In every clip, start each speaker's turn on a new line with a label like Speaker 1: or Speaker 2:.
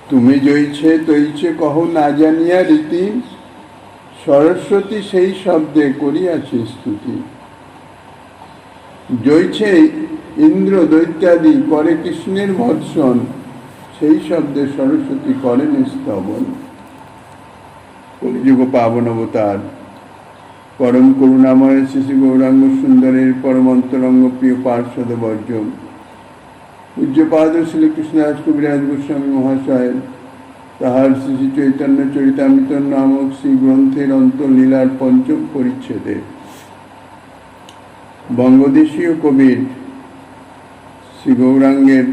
Speaker 1: তুমি জয়ছে তৈছে কহ না জানিয়া রীতি, সরস্বতী সেই শব্দে করিয়াছে স্তুতি। জয়ছে ইন্দ্র দৈত্যাদি করে কৃষ্ণের ভৎসন, সেই শব্দে সরস্বতী করেন স্তবন। কলিযুগ পাবন অবতার পরম করুণাময় শ্রী গৌরাঙ্গ সুন্দরের পরম অন্তরঙ্গ প্রিয় পার্শ্বদ বর্জ পূজ্যপাদ শ্রীকৃষ্ণদাস কবিরাজ গোস্বামী মহাশয় তাহার শ্রী চৈতন্য চরিতামৃত নামক শ্রী গ্রন্থের অন্তলীলার পঞ্চম পরিচ্ছেদে বঙ্গদেশীয় কবির শ্রী গৌরাঙ্গের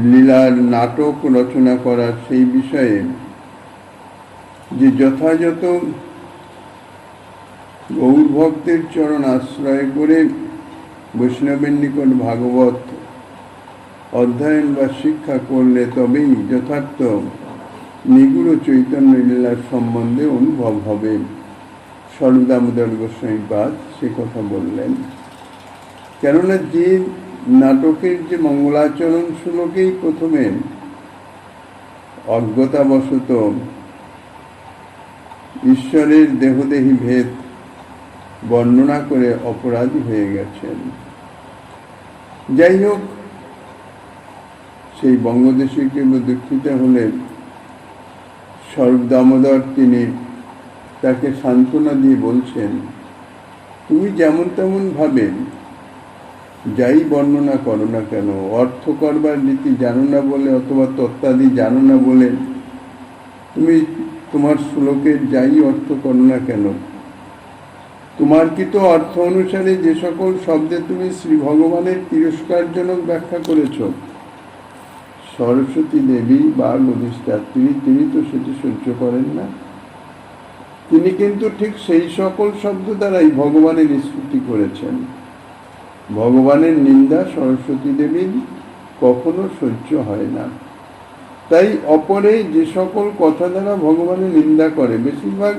Speaker 1: লীলার নাটক রচনা করার সেই বিষয়ে যে যথাযথ গৌর ভক্তের চরণ আশ্রয় করে বৈষ্ণবের নিকট ভাগবত অধ্যয়ন বা শিক্ষা করলে তবেই যথার্থ নিগুড় চৈতন্য লীলার সম্বন্ধে অনুভব হবে। স্বরূপ দামোদর গোস্বামীপাদ সে কথা বললেন। কেননা যে নাটকের যে মঙ্গলাচরণ শ্লোকেই প্রথমে অজ্ঞতাবশত ঈশ্বরের দেহদেহী ভেদ বর্ণনা করে অপরাধী হয়ে গেছেন। যাই হোক, সেই বঙ্গদেশীকে দুঃখিত হলে স্বরূপ দামোদর তিনি তাকে সান্ত্বনা দিয়ে বলছেন, তুমি যেমন তেমন ভাবে যাই বর্ণনা করো না কেন, অর্থ করবার রীতি জানো না বলে অথবা তত্ত্বাদি জানো না বলে তুমি তোমার শ্লোকের যাই অর্থ করো না কেন, তোমার কি তো অর্থ অনুসারে যে সকল শব্দে তুমি শ্রী ভগবানের তিরস্কারজনক ব্যাখ্যা করেছ, সরস্বতী দেবী বা অধিষ্ঠাত্রী তিনি তো সেটি সহ্য করেন না। তিনি কিন্তু ঠিক সেই সকল শব্দ দ্বারাই ভগবানের স্তুতি করেছেন। ভগবানের নিন্দা সরস্বতী দেবীর কখনো সহ্য হয় না। তাই অপরে যে সকল কথা দ্বারা ভগবানের নিন্দা করে, বেশিরভাগ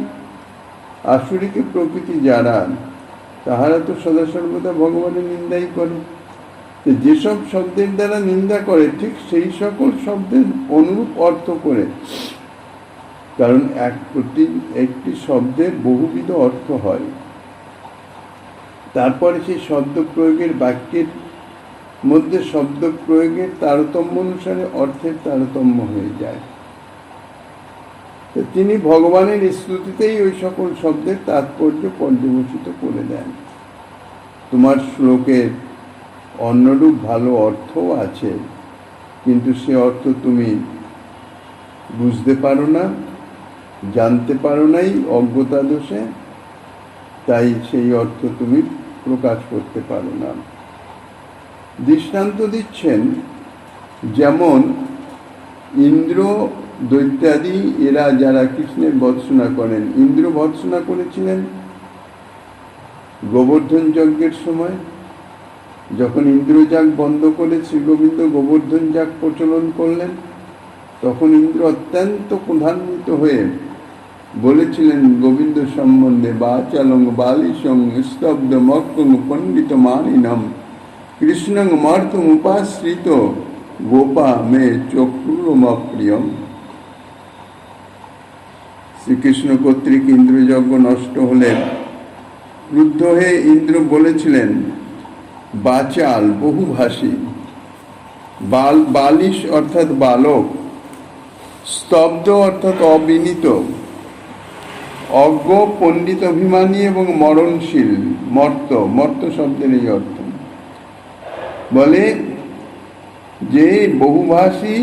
Speaker 1: আসুরিকে প্রকৃতি যারা, তাহারা তো সদা সর্বদা ভগবানের নিন্দাই করে। যেসব শব্দের দ্বারা নিন্দা করে ঠিক সেই সকল শব্দের অনুরূপ অর্থ করে, কারণ একটি শব্দের বহুবিধ অর্থ হয়। তারপরে সেই শব্দ প্রয়োগের বাক্যের মধ্যে শব্দ প্রয়োগের তারতম্য অনুসারে অর্থের তারতম্য হয়ে যায়। তিনি ভগবানের স্তুতিতেই ওই সকল শব্দের তাৎপর্য পর্যবেসিত করে দেন। তোমার শ্লোকের অন্যরূপ ভালো অর্থও আছে, কিন্তু সে অর্থ তুমি বুঝতে পারো না, জানতে পারো নাই অজ্ঞতা দোষে, তাই সেই অর্থ তুমি প্রকাশ করতে পারো না। দৃষ্টান্ত দিচ্ছেন, যেমন ইন্দ্র দৈত্যাদি এরা যারা কৃষ্ণের ভৎসনা করেন, ইন্দ্র ভৎসনা করেছিলেন গোবর্ধন যজ্ঞের সময়। যখন ইন্দ্রযাগ বন্ধ করে শ্রী গোবিন্দ গোবর্ধন যাগ প্রচলন করলেন, তখন ইন্দ্র অত্যন্ত ক্রোধান্বিত হয়ে বলেছিলেন গোবিন্দ সম্বন্ধে, বাচালং বালিশং স্তব্ধ মক্কং পণ্ডিত মানিনম কৃষ্ণং মর্তুম উপাশ্রিত গোপা মে চক্রুরমপ্রিয়ম। শ্রীকৃষ্ণ কর্তৃক ইন্দ্রযজ্ঞ নষ্ট হলে ক্রুদ্ধ হয়ে ইন্দ্র বলেছিলেন, বাচাল বহুভাষী, বালিশ অর্থাৎ বালক, স্তব্ধ অর্থাৎ অবিনীত, অজ্ঞ পণ্ডিত অভিমানী এবং মরণশীল, মর্ত শব্দের এই অর্থ। বলে যে বহুভাষী,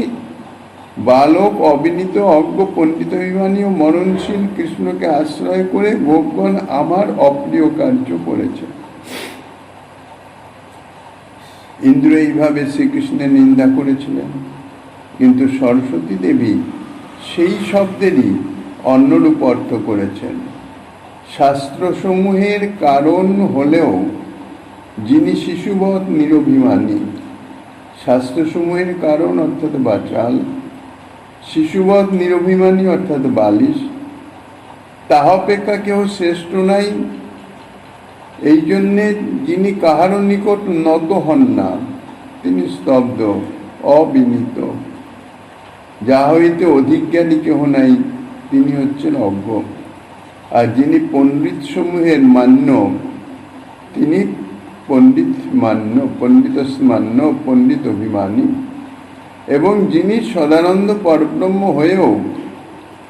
Speaker 1: বালক, অবিনীত, অজ্ঞ, পণ্ডিত অভিমানী ও মরণশীল কৃষ্ণকে আশ্রয় করে গোপগণ আমার অপ্রিয় কার্য করেছে। ইন্দ্র এইভাবে শ্রীকৃষ্ণের নিন্দা করেছিলেন, কিন্তু সরস্বতী দেবী সেই শব্দেরই অন্যরূপ অর্থ করেছেন। শাস্ত্রসমূহের কারণ হলেও যিনি শিশুবৎ নিরভিমানী, শাস্ত্রসমূহের কারণ অর্থাৎ বাচাল, শিশুবৎ নিরভিমানী অর্থাৎ বালিশ, তাহা অপেক্ষা কেউ শ্রেষ্ঠ নাই, এই জন্যে যিনি কাহারও নিকট নত হন না তিনি স্তব্ধ, অবিনীত। যাহা হইতে অধিজ্ঞানী কেহ নাই তিনি হচ্ছেন অজ্ঞ। আর যিনি পণ্ডিত সমূহের মান্য তিনি পণ্ডিত মান্য, পণ্ডিতস্মান্য, পণ্ডিত অভিমানী। এবং যিনি সদানন্দ পরব্রহ্ম হয়েও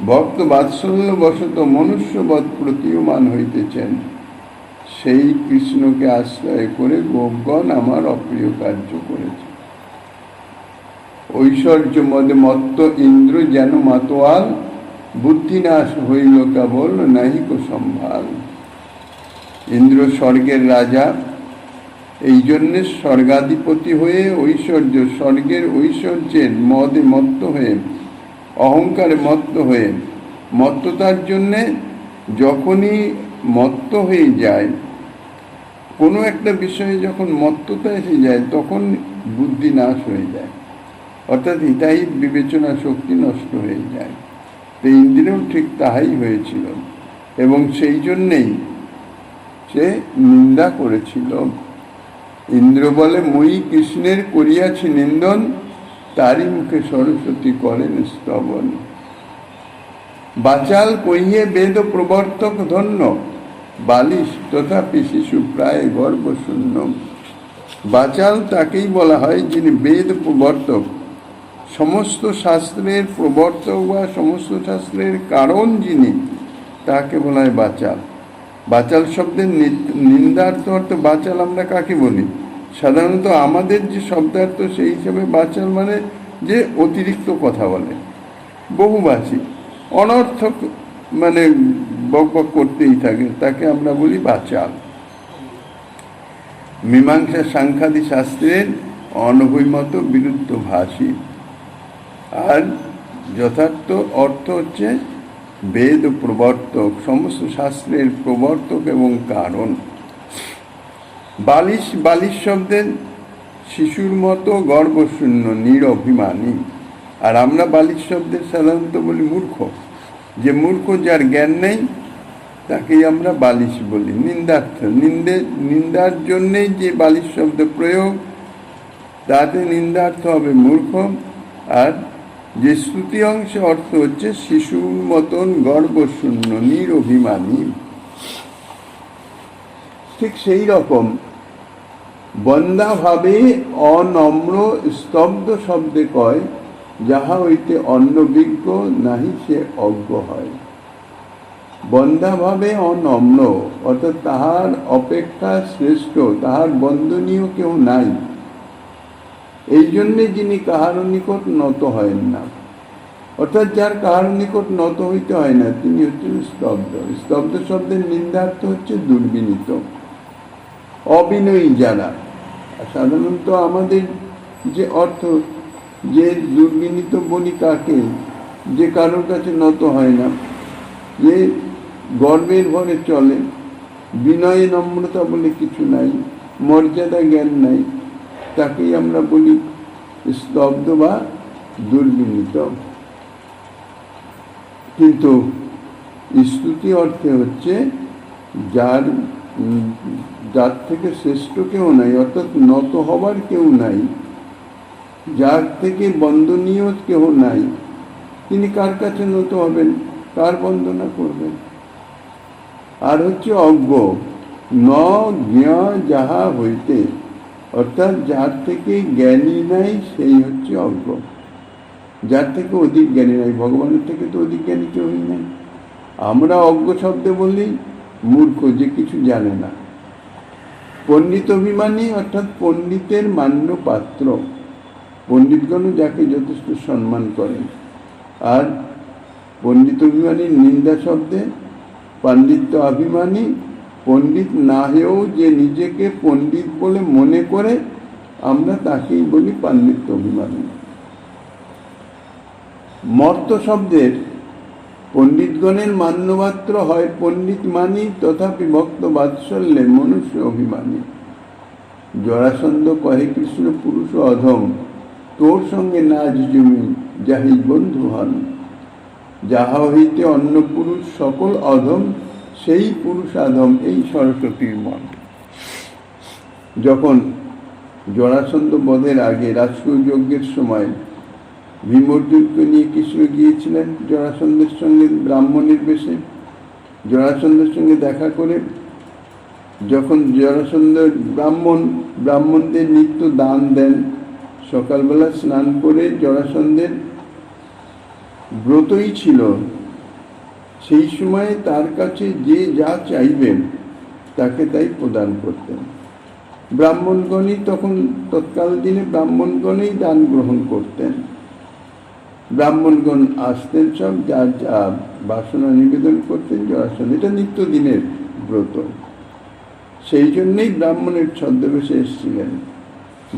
Speaker 1: ভক্ত বাৎসল্য বশত মনুষ্যবৎ প্রতীয়মান হইতেছেন, সেই কৃষ্ণকে আশ্রয় করে গোপগণ আমার অপ্রিয় কার্য করেছে। ঐশ্বর্য মদে মত্ত ইন্দ্র যেন মাতোয়াল, বুদ্ধিনাশ হইল কেবল নাহিক সম্ভাল। ইন্দ্র স্বর্গের রাজা, এই জন্যে স্বর্গাধিপতি হয়ে ঐশ্বর্য, স্বর্গের ঐশ্বর্যের মদে মত্ত হয়ে, অহংকারে মত্ত হয়ে, মত্ততার জন্যে যখনই মত্ত হয়ে যায়, কোনো একটা বিষয়ে যখন মত্ততা এসে যায় তখন বুদ্ধি নাশ হয়ে যায়, অর্থাৎ হিতাহিত বিবেচনা শক্তি নষ্ট হয়ে যায়। তো ইন্দ্রেও ঠিক তাহাই হয়েছিল এবং সেই জন্যেই সে নিন্দা করেছিল। ইন্দ্র বলে, মই কৃষ্ণের করিয়াছি নিন্দন, তারই মুখে সরস্বতী করেন স্তবন। বাচাল কহিয়ে বেদ প্রবর্তক ধন্য, বালিশ তথাপি শিশু প্রায় গর্বশূন্য। বাচাল তাকেই বলা হয় যিনি বেদ প্রবর্তক, সমস্ত শাস্ত্রের প্রবর্তক বা সমস্ত শাস্ত্রের কারণ যিনি, তাকে বলা হয় বাচাল। বাচাল শব্দের নিন্দার্থ অর্থ বাচাল আমরা কাকে বলি? সাধারণত আমাদের যে শব্দার্থ সেই হিসাবে বাচাল মানে যে অতিরিক্ত কথা বলে, বহুভাষী, অনর্থক, মানে বকবক করতেই থাকে, তাকে আমরা বলি বাচাল। মীমাংসা সাংখ্যাদি শাস্ত্রের অনভিমত বিরুদ্ধ ভাষী। আর যথার্থ অর্থ হচ্ছে বেদ প্রবর্তক, সমস্ত শাস্ত্রের প্রবর্তক এবং কারণ। বালিশ, বালিশ শব্দের শিশুর মতো গর্বশূন্য, নিরভিমানী। আর আমরা বালিশ শব্দের সাধারণত বলি মূর্খ, যে মূর্খ যার জ্ঞান নেই তাকেই আমরা বালিশ বলি, নিন্দার্থ। নিন্দার জন্যেই যে বালিশ শব্দ প্রয়োগ, তাতে নিন্দার্থ হবে মূর্খ। আর যে শ্রুতি অংশে অর্থ হচ্ছে শিশুর মতন গর্বশূন্য, নিরভিমানী। ঠিক সেই রকম বন্দাভাবে অনম্র স্তব্ধ শব্দে কয়, যাহা হইতে অন্নবিজ্ঞ নাহি সে অজ্ঞ হয়। বন্দাভাবে অনম্র অর্থাৎ তাহার অপেক্ষা শ্রেষ্ঠ, তাহার বন্দনীয় কেউ নাই, এই জন্যে যিনি কাহার নিকট নত হয় না, অর্থাৎ যার কাহার নিকট নত হইতে হয় না, তিনি হচ্ছেন স্তব্ধ। স্তব্ধ শব্দের নিন্দার্থ হচ্ছে দুর্বিনীত, অবিনয়ী যারা। সাধারণত আমাদের যে অর্থ, যে দুর্বিনীত বলি কাকে, যে কারোর কাছে নত হয় না, যে গর্বের ভরে চলে, বিনয় নম্রতা বলে কিছু নাই, মর্যাদা জ্ঞান নাই, তাকেই আমরা বলি স্তব্ধ বা দুর্বিনীত। কিন্তু স্তুতি অর্থে হচ্ছে যার যার থেকে শ্রেষ্ঠ কেউ নাই, অর্থাৎ নত হবার কেউ নাই, যার থেকে বন্দনীয় কেউ নাই, তিনি কার কাছে নত হবেন, কার বন্দনা করবেন? আর হচ্ছে অজ্ঞ, ন জ্ঞা যাহা হইতে, অর্থাৎ যার থেকে জ্ঞানী নাই সেই হচ্ছে অজ্ঞ, যার থেকে অধিক জ্ঞানী নাই। ভগবানের থেকে তো অধিক জ্ঞানী কেউই নাই। আমরা অজ্ঞ শব্দে বলি মূর্খ, যে কিছু জানে না। পণ্ডিত অভিমানী অর্থাৎ পণ্ডিতের মান্য পাত্র, পণ্ডিতগণ যাকে যথেষ্ট সম্মান করেন। আর পণ্ডিত অভিমানী নিন্দা শব্দে পাণ্ডিত্য অভিমানী, পণ্ডিত না হয়েও যে নিজেকে পণ্ডিত বলে মনে করে, আমরা তাকেই বলি পাণ্ডিত্য অভিমানী। মর্ত শব্দের পণ্ডিতগণের মান্যমাত্র হয় পণ্ডিত মানি, তথাপি ভক্ত বাৎসল্যে মনুষ্য অভিমানী। জরাসন্ধ কহে কৃষ্ণ পুরুষ অধম, তোর সঙ্গে নাচ জমি যাহি বন্ধু হন। যাহা হইতে অন্য পুরুষ সকল অধম, সেই পুরুষ আধম, এই সরস্বতীর মন। যখন জরাসন্ধ বধের আগে রাজসূয় যজ্ঞের সময় ভীম অর্জুনকে নিয়ে কৃষ্ণ গিয়েছিলেন জরাসন্ধের সঙ্গে ব্রাহ্মণের বেশে। জরাসন্ধের সঙ্গে দেখা করে যখন জরাসন্ধ ব্রাহ্মণদের নিত্য দান দেন, সকালবেলা স্নান করে জরাসন্ধের ব্রতই ছিল, সেই সময়ে তার কাছে যে যা চাইবেন তাকে তাই প্রদান করতেন। ব্রাহ্মণগণই তখন তৎকাল দিনে ব্রাহ্মণগণই দান গ্রহণ করতেন। ব্রাহ্মণগণ আসতেন, সব যার যা বাসনা নিবেদন করতেন জরাসন্ধ। এটা নিত্যদিনের ব্রত। সেই জন্যেই ব্রাহ্মণের ছদ্মবেশে এসেছিলেন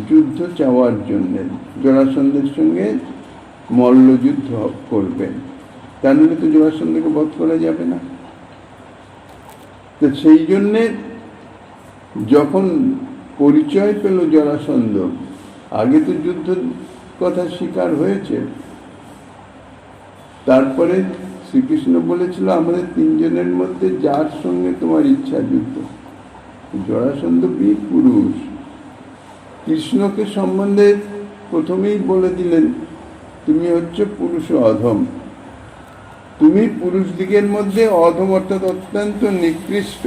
Speaker 1: যুদ্ধ চাওয়ার জন্যে, জরাসন্ধের সঙ্গে মল্লযুদ্ধ করবেন। তা নাহলে তো জরাসন্ধকে বধ করা যাবে না। তো সেই জন্যে যখন পরিচয় পেল জরাসন্ধ, আগে তো যুদ্ধ কথা স্বীকার হয়েছে, তারপরে শ্রীকৃষ্ণ বলেছিল আমাদের তিনজনের মধ্যে যার সঙ্গে তোমার ইচ্ছা যুদ্ধ। জরাসন্ধ বীর পুরুষ, কৃষ্ণকে সম্বন্ধে প্রথমেই বলে দিলেন তুমি হচ্ছে পুরুষ অধম, তুমি পুরুষ দিকের মধ্যে অধম, অর্থাৎ অত্যন্ত নিকৃষ্ট।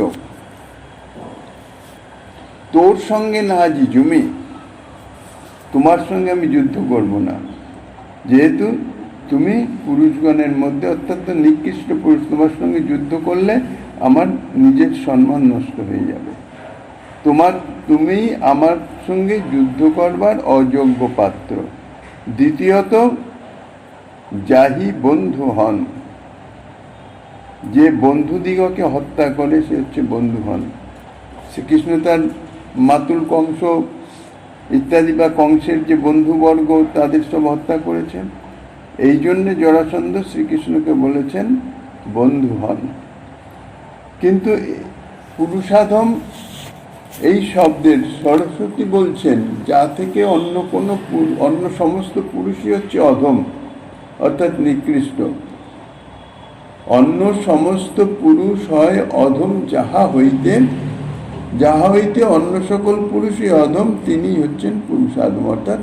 Speaker 1: তোর সঙ্গে না জিজুমি, তোমার সঙ্গে আমি যুদ্ধ করব না, যেহেতু তুমি পুরুষগণের মধ্যে অত্যন্ত নিকৃষ্ট পুরুষ, তোমার সঙ্গে যুদ্ধ করলে আমার নিজের সম্মান নষ্ট হয়ে যাবে। তুমি আমার সঙ্গে যুদ্ধ করবার অযোগ্য পাত্র। দ্বিতীয়ত যাহি বন্ধু হন, যে বন্ধুদিগকে হত্যা করে সে হচ্ছে বন্ধু হন। শ্রীকৃষ্ণ তার মাতুল কংস ইত্যাদি বা কংসের যে বন্ধুবর্গ তাদের সব হত্যা করেছেন। এই জন্যে জরাসন্ধ শ্রীকৃষ্ণকে বলেছেন বন্ধু হন। কিন্তু পুরুষাধম এই শব্দের সরস্বতী বলছেন যা থেকে অন্য সমস্ত পুরুষই হচ্ছে অধম, অর্থাৎ নিকৃষ্ট। অন্য সমস্ত পুরুষ হয় অধম, যাহা হইতে অন্য সকল পুরুষই অধম, তিনি হচ্ছেন পুরুষাধম, অর্থাৎ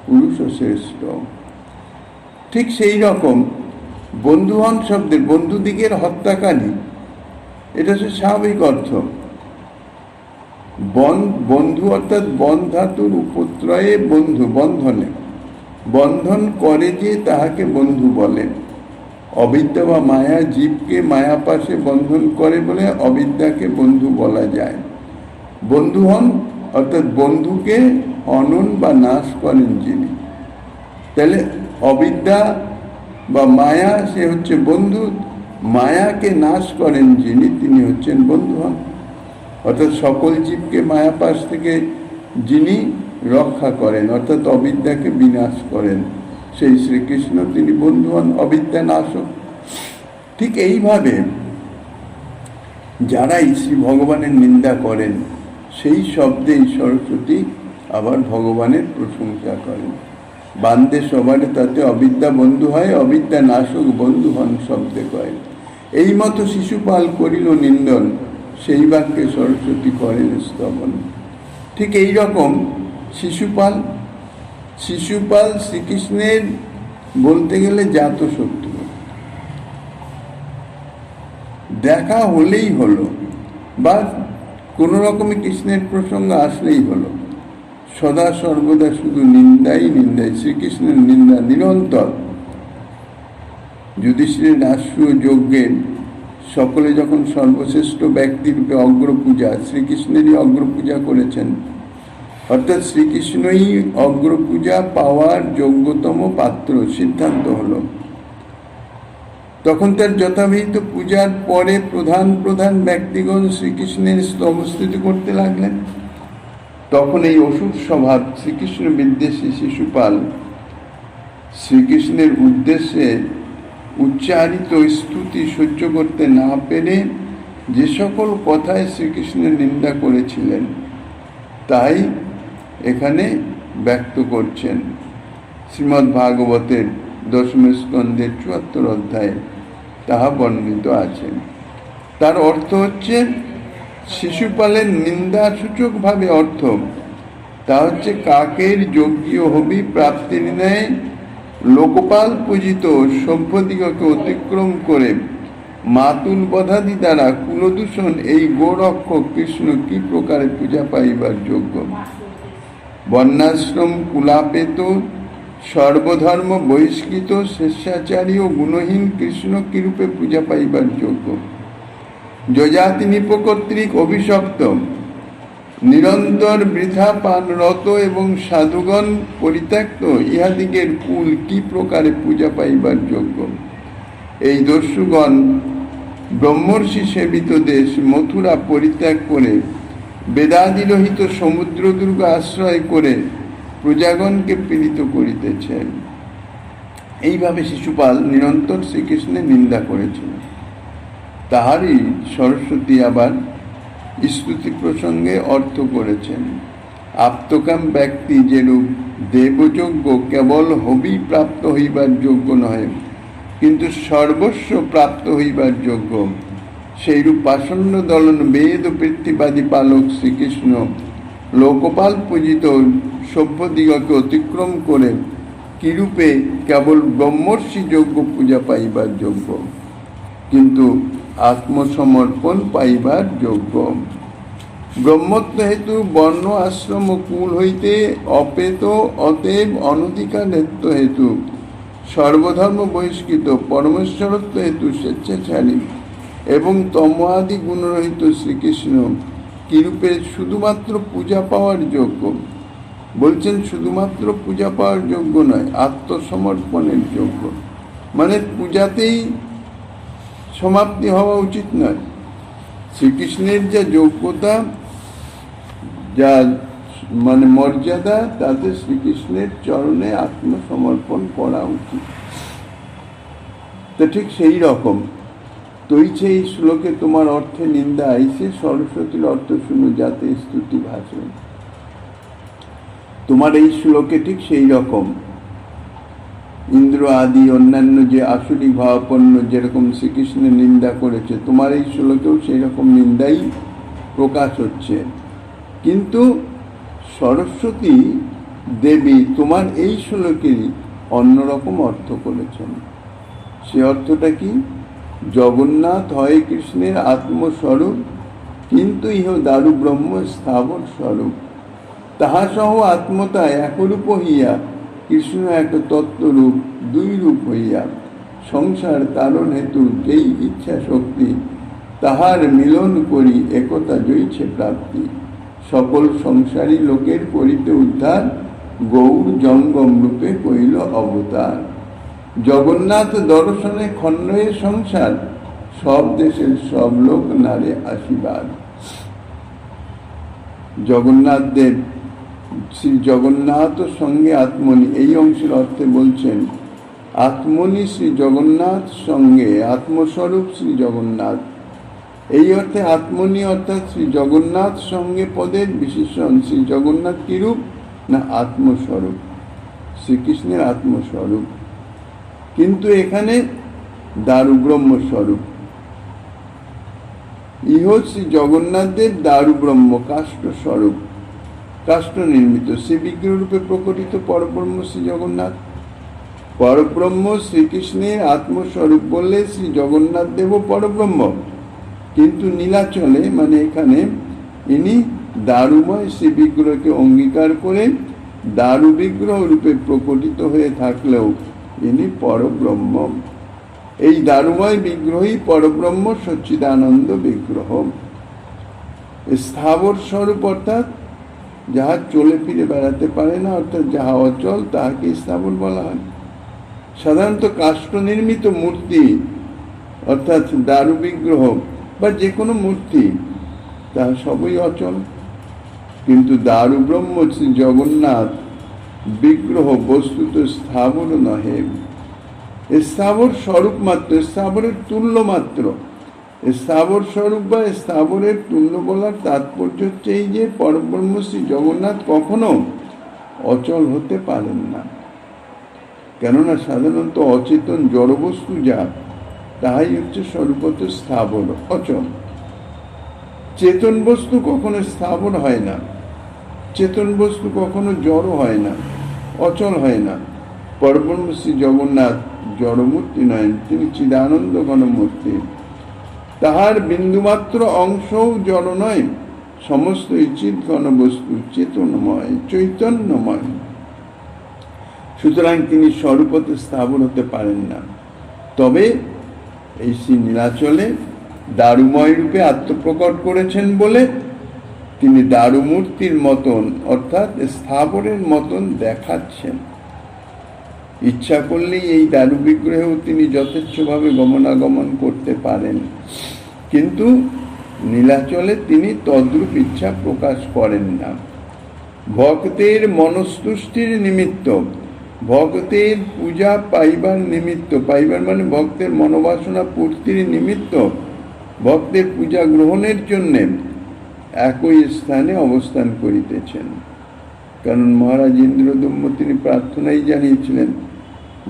Speaker 1: পুরুষ শ্রেষ্ঠ। ঠিক সেই রকম বন্ধুহন শব্দের বন্ধুদিগের হত্যাকারী, এটা হচ্ছে স্বাভাবিক অর্থ। বন্ধু অর্থাৎ বন ধাতুর উপত্রয়ে বন্ধু, বন্ধনে বন্ধন করে যে তাহাকে বন্ধু বলে। অবিদ্যা বা মায়া জীবকে মায়াপাশে বন্ধন করে বলে অবিদ্যাকে বন্ধু বলা যায়। বন্ধু হন অর্থাৎ বন্ধুকে হনন বা নাশ করেন যিনি। তাহলে অবিদ্যা বা মায়া সে হচ্ছে বন্ধু, মায়াকে নাশ করেন যিনি তিনি হচ্ছেন বন্ধু হন। অর্থাৎ সকল জীবকে মায়াপাশ থেকে যিনি রক্ষা করেন, অর্থাৎ অবিদ্যাকে বিনাশ করেন, সেই শ্রীকৃষ্ণ তিনি বন্ধু হন, অবিদ্যা নাশক। ঠিক এইভাবে যারাই শ্রী ভগবানের নিন্দা করেন সেই শব্দেই সরস্বতী আবার ভগবানের প্রশংসা করেন। বান্ধে সবারে তাতে অবিদ্যা বন্ধু হয়, অবিদ্যা নাশক বন্ধু হন শব্দে কয়। এই মতো শিশুপাল করিল নিন্দন, সেই বাক্যে সরস্বতী করেন স্তবন। ঠিক এই রকম শিশুপাল শ্রীকৃষ্ণের বলতে গেলে জাত শত্রু। দেখা হলেই হলো বা কোনো রকমে কৃষ্ণের প্রসঙ্গ আসলেই হলো, সদা সর্বদা শুধু নিন্দাই। শ্রীকৃষ্ণের নিন্দা নিরন্তর। যুধিষ্ঠিরের রাষ্ট্রীয় যজ্ঞে সকলে যখন সর্বশ্রেষ্ঠ ব্যক্তিরূপে অগ্রপূজা, শ্রীকৃষ্ণেরই অগ্রপূজা করেছেন, অর্থাৎ শ্রীকৃষ্ণই অগ্রপূজা পাওয়ার যোগ্যতম পাত্র সিদ্ধান্ত হলো। তখন তার যথাবিহিত পূজার পরে প্রধান ব্যক্তিগণ শ্রীকৃষ্ণের স্তবস্তুতি করতে লাগলেন। তখন এই অসুর স্বভাব শ্রীকৃষ্ণ বিদ্বেষী শিশুপাল শ্রীকৃষ্ণের উদ্দেশ্যে উচ্চারিত স্তুতি সহ্য করতে না পেরে যে সকল কথায় শ্রীকৃষ্ণের নিন্দা করেছিলেন তাই এখানে ব্যক্ত করছেন। শ্রীমদ্ ভাগবতের দশম স্কন্ধের ৭৪ অধ্যায়ে তাহা বর্ণিত আছে। তার অর্থ হচ্ছে শিশুপালের নিন্দাসূচক ভাবে অর্থ, তা হচ্ছে কাকের যজ্ঞ হবি প্রাপ্তির ন্যায় লোকপাল পূজিত সভ্যদিগকে অতিক্রম করে মাতুল বধাদি দ্বারা কুলদূষণ এই গোরক্ষক কৃষ্ণ কি প্রকারে পূজা পাইবার যোগ্য? বর্ণাশ্রম কুলাপেত সর্বধর্ম বহিষ্কৃত স্বেচ্ছাচারী ও গুণহীন কৃষ্ণ কিরূপে পূজা পাইবার যোগ্য? যজাতি নিপকর্তৃক অভিশপ্ত নিরন্তর বৃথা পানরত এবং সাধুগণ পরিত্যক্ত ইহাদিগের কুল কি প্রকারে পূজা পাইবার যোগ্য? এই দস্যুগণ ব্রহ্মর্ষি সেবিত দেশ মথুরা পরিত্যাগ করে বেদাদিরহিত সমুদ্র দুর্গ আশ্রয় করে প্রজাগণকে পীড়িত করিতেছেন। এইভাবে শিশুপাল নিরন্তর শ্রীকৃষ্ণের নিন্দা করেছিল। তাহারই সরস্বতী আবার স্তুতি প্রসঙ্গে অর্থ করেছেন, আপ্তকাম ব্যক্তি যেরূপ দেবযোগ্য কেবল হবি প্রাপ্ত হইবার যোগ্য নহে, কিন্তু সর্বস্ব প্রাপ্ত হইবার যোগ্য, সেইরূপ পাষণ্য দলন বেদ ও পৃথ্বীবাদী পালক শ্রীকৃষ্ণ লোকপাল পূজিত সভ্যদিগকে অতিক্রম করে কিরূপে কেবল ব্রহ্মর্ষি যোগ্য পূজা পাইবার যোগ্য, কিন্তু আত্মসমর্পণ পাইবার যোগ্য। ব্রহ্মত্ব হেতু বর্ণ আশ্রম ও কুল হইতে অপেত, অতএব অনধিকারত্ব হেতু সর্বধর্ম বহিষ্কৃত, পরমেশ্বরত্ব হেতু স্বেচ্ছাচারী এবং তমোয়াদি গুণরহিত শ্রীকৃষ্ণ কিরূপে শুধুমাত্র পূজা পাওয়ার যোগ্য? বলছেন শুধুমাত্র পূজা পাওয়ার যোগ্য নয়, আত্মসমর্পণের যোগ্য। মানে পূজাতেই সমাপ্তি হওয়া উচিত নয়। শ্রীকৃষ্ণের যা যোগ্যতা, যা মানে মর্যাদা, তাতে শ্রীকৃষ্ণের চরণে আত্মসমর্পণ করা উচিত। তো ঠিক সেই রকম তৈছে এই শ্লোকে তোমার অর্থে নিন্দা আইসে, সরস্বতীর অর্থ শুনো যাতে স্তুতি ভাষে। তোমার এই শ্লোকে ঠিক সেই রকম ইন্দ্র আদি অন্যান্য যে আসরিক ভাবাপন্ন যেরকম শ্রীকৃষ্ণের নিন্দা করেছে, তোমার এই শ্লোকেও সেই রকম নিন্দাই প্রকাশ হচ্ছে। কিন্তু সরস্বতী দেবী তোমার এই শ্লোকেরই অন্যরকম অর্থ করেছেন। সে অর্থটা কি? জগন্নাথ হয় কৃষ্ণের আত্মস্বরূপ, কিন্তু ইহ দারু ব্রহ্ম স্থাবর স্বরূপ। তাহা সহ আত্মতা একরূপ হইয়া কৃষ্ণ এক তত্ত্বরূপ, দুই রূপ হইয়া সংসার কারণ হেতু যেই ইচ্ছা শক্তি তাহার মিলন করি একতা জয়ছে প্রাপ্তি। সকল সংসারী লোকের করিতে উদ্ধার, গৌর জঙ্গম রূপে কইল অবতার। জগন্নাথ দর্শনে খণ্ডয়ে সংসার, সব দেশের সব লোক নারে আশীর্বাদ। জগন্নাথ দেব শ্রী জগন্নাথ সঙ্গে আত্মনি, এই অংশের অর্থে বলছেন আত্মনি শ্রী জগন্নাথ সঙ্গে আত্মস্বরূপ শ্রী জগন্নাথ। এই অর্থে আত্মনি অর্থাৎ শ্রী জগন্নাথ সঙ্গে পদের বিশেষণ। শ্রী জগন্নাথ কিরূপ? না আত্মস্বরূপ, শ্রীকৃষ্ণের আত্মস্বরূপ। কিন্তু এখানে দারু ব্রহ্মস্বরূপ। ইহ শ্রী জগন্নাথ দেব দারু ব্রহ্ম কাষ্ঠ স্বরূপ, কাষ্ঠ নির্মিত শ্রী বিগ্রহ রূপে প্রকটিত পরব্রহ্ম শ্রী জগন্নাথ। পরব্রহ্ম শ্রীকৃষ্ণের আত্মস্বরূপ বললে শ্রী জগন্নাথ দেব পরব্রহ্ম, কিন্তু নীলাচলে মানে এখানে ইনি দারুময় শ্রী বিগ্রহকে অঙ্গীকার করে দারু বিগ্রহ রূপে প্রকটিত হয়ে থাকলেও ইনি পরব্রহ্ম। এই দারুময় বিগ্রহই পরব্রহ্ম সচ্চিদানন্দ বিগ্রহ। স্থাবর স্বরূপ অর্থাৎ যাহা চলে ফিরে বেড়াতে পারে না, অর্থাৎ যাহা অচল তাহাকে স্থাবর বলা হয়। সাধারণত কাষ্ঠ নির্মিত মূর্তি অর্থাৎ দারু বিগ্রহ বা যে কোনো মূর্তি তাহা সবই অচল, কিন্তু দারু ব্রহ্ম শ্রী জগন্নাথ বিগ্রহ বস্তুত স্থাবর নহে, স্থাবর স্বরূপ মাত্র, স্থাবরের তুল্য মাত্র। স্থাবর স্বরূপ বা স্থাবরের তুল্য বলার তাৎপর্য হচ্ছে এই যে পরব্রহ্ম শ্রী জগন্নাথ কখনো অচল হতে পারেন না। কেননা সাধারণত অচেতন জড়বস্তু যা, তাহাই হচ্ছে স্বরূপত স্থাবর, অচল। চেতন বস্তু কখনো স্থাবর হয় না, চেতন বস্তু কখনো জড় হয় না, অচল হয় না। পরব্রহ্ম শ্রী জগন্নাথ জড়মূর্তি নয়, তিনি চিদানন্দ ঘনমূর্তি। তাহার বিন্দুমাত্র অংশও জড় নয়, সমস্ত চিৎ ঘন বস্তু চেতনময়, চৈতন্যময়। সুতরাং তিনি স্বরূপতে স্থাবর হতে পারেন না। তবে এই শ্রী নীলাচলে দারুময় রূপে আত্মপ্রকট করেছেন বলে তিনি দারুমূর্তির মতন, অর্থাৎ স্থাবরের মতন দেখাচ্ছেন। ইচ্ছা করলেই এই দারু বিগ্রহেও তিনি যথেচ্ছভাবে গমনাগমন করতে পারেন, কিন্তু নীলাচলে তিনি তদ্রূপ ইচ্ছা প্রকাশ করেন না। ভক্তের মনস্তুষ্টির নিমিত্ত, ভক্তের পূজা পাইবার নিমিত্ত, পাইবার মানে ভক্তের মনোবাসনা পূর্তির নিমিত্ত, ভক্তের পূজা গ্রহণের জন্যে একই স্থানে অবস্থান করিতেছেন। কারণ মহারাজ ইন্দ্রদম্য তিনি প্রার্থনাই জানিয়েছিলেন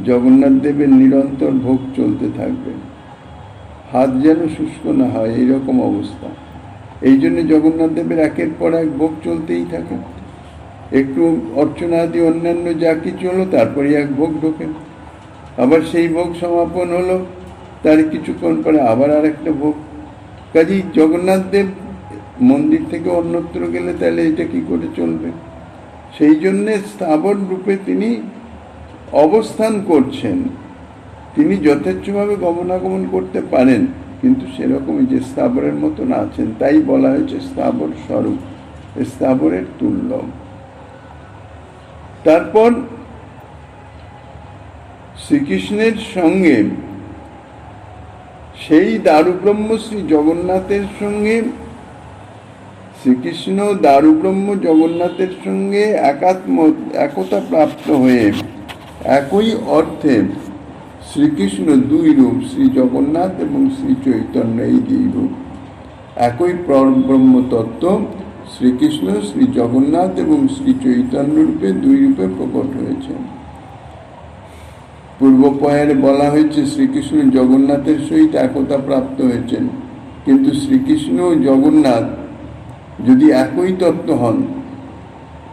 Speaker 1: জগন্নাথ দেবের নিরন্তর ভোগ চলতে থাকবে, হাত যেন শুষ্ক না হয়, এইরকম অবস্থা। এই জন্য জগন্নাথ দেবের একের পর এক ভোগ চলতেই থাকে। একটু অর্চনা আদি অন্যান্য যা কিছু হলো, তারপরে এক ভোগ ঢোকে, আবার সেই ভোগ সমাপন হলো, তার কিছুক্ষণ পরে আবার আর একটা ভোগ। কাজেই জগন্নাথ দেব মন্দির থেকে অন্যত্র গেলে তাহলে এটা কি করে চলবে? সেই জন্যে স্থাবর রূপে তিনি অবস্থান করছেন। তিনি যথেচ্ছভাবে গমনাগমন করতে পারেন, কিন্তু সেরকমই যে স্থাবরের মতন আছেন, তাই বলা হয়েছে স্থাবর স্বরূপ, স্থাবরের তুল্য। তারপর শ্রীকৃষ্ণের সঙ্গে, সেই দারুব্রহ্ম শ্রী জগন্নাথের সঙ্গে, শ্রীকৃষ্ণ দারুব্রহ্ম জগন্নাথের সঙ্গে একতা প্রাপ্ত হয়ে একই অর্থে শ্রীকৃষ্ণ দুই রূপ, শ্রী জগন্নাথ এবং শ্রী চৈতন্য, এই দুই রূপ একই পরব্রহ্ম তত্ত্ব শ্রীকৃষ্ণ, শ্রী জগন্নাথ এবং শ্রী চৈতন্য রূপে দুই রূপে প্রকট হয়েছে। পূর্বপয়ারে বলা হয়েছে শ্রীকৃষ্ণ জগন্নাথের সহিত একতা প্রাপ্ত হয়েছেন, কিন্তু শ্রীকৃষ্ণ ও জগন্নাথ যদি একই তত্ত্ব হন,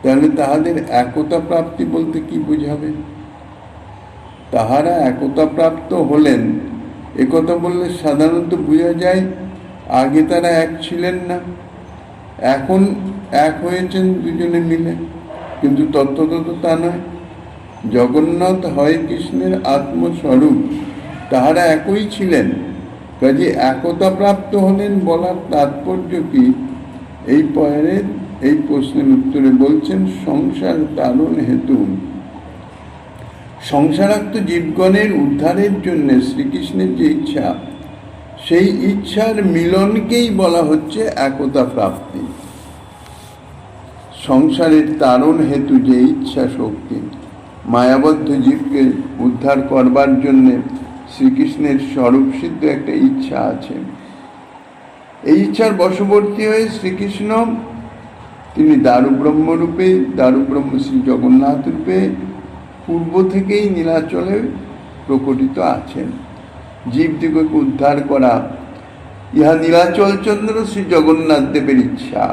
Speaker 1: তাহলে তাহাদের একতা প্রাপ্তি বলতে কি বোঝাবে? তাহারা একতা প্রাপ্ত হলেন একথা বললে সাধারণত বোঝা যায় আগে তারা এক ছিলেন না, এখন এক হয়েছেন দুজনে মিলে, কিন্তু তত্ত্বত তা নয়। জগন্নাথ হয় কৃষ্ণের আত্মস্বরূপ, তাহারা একই ছিলেন, কাজে একতা প্রাপ্ত হলেন বলার তাৎপর্য কি? এই পয়ের এই প্রশ্নের উত্তরে বলছেন, সংসার তারণ হেতু, সংসারাক্ত জীবগণের উদ্ধারের জন্য শ্রীকৃষ্ণের যে ইচ্ছা, সেই ইচ্ছার মিলনকেই বলা হচ্ছে একতা প্রাপ্তি। সংসারের তারণ হেতু যে ইচ্ছা শক্তি, মায়াবদ্ধ জীবকে উদ্ধার করবার জন্যে শ্রীকৃষ্ণের স্বরূপ সিদ্ধ একটা ইচ্ছা আছে। এই ইচ্ছার বশবর্তী হয়ে শ্রীকৃষ্ণ তিনি দারুব্রহ্ম রূপে, দারুব্রহ্ম শ্রী জগন্নাথ রূপে পূর্ব থেকেই নীলাচলে প্রকটিত আছেন। জীবদিগকে উদ্ধার করা ইহা নীলাচল চন্দ্র শ্রী জগন্নাথ দেবের ইচ্ছা।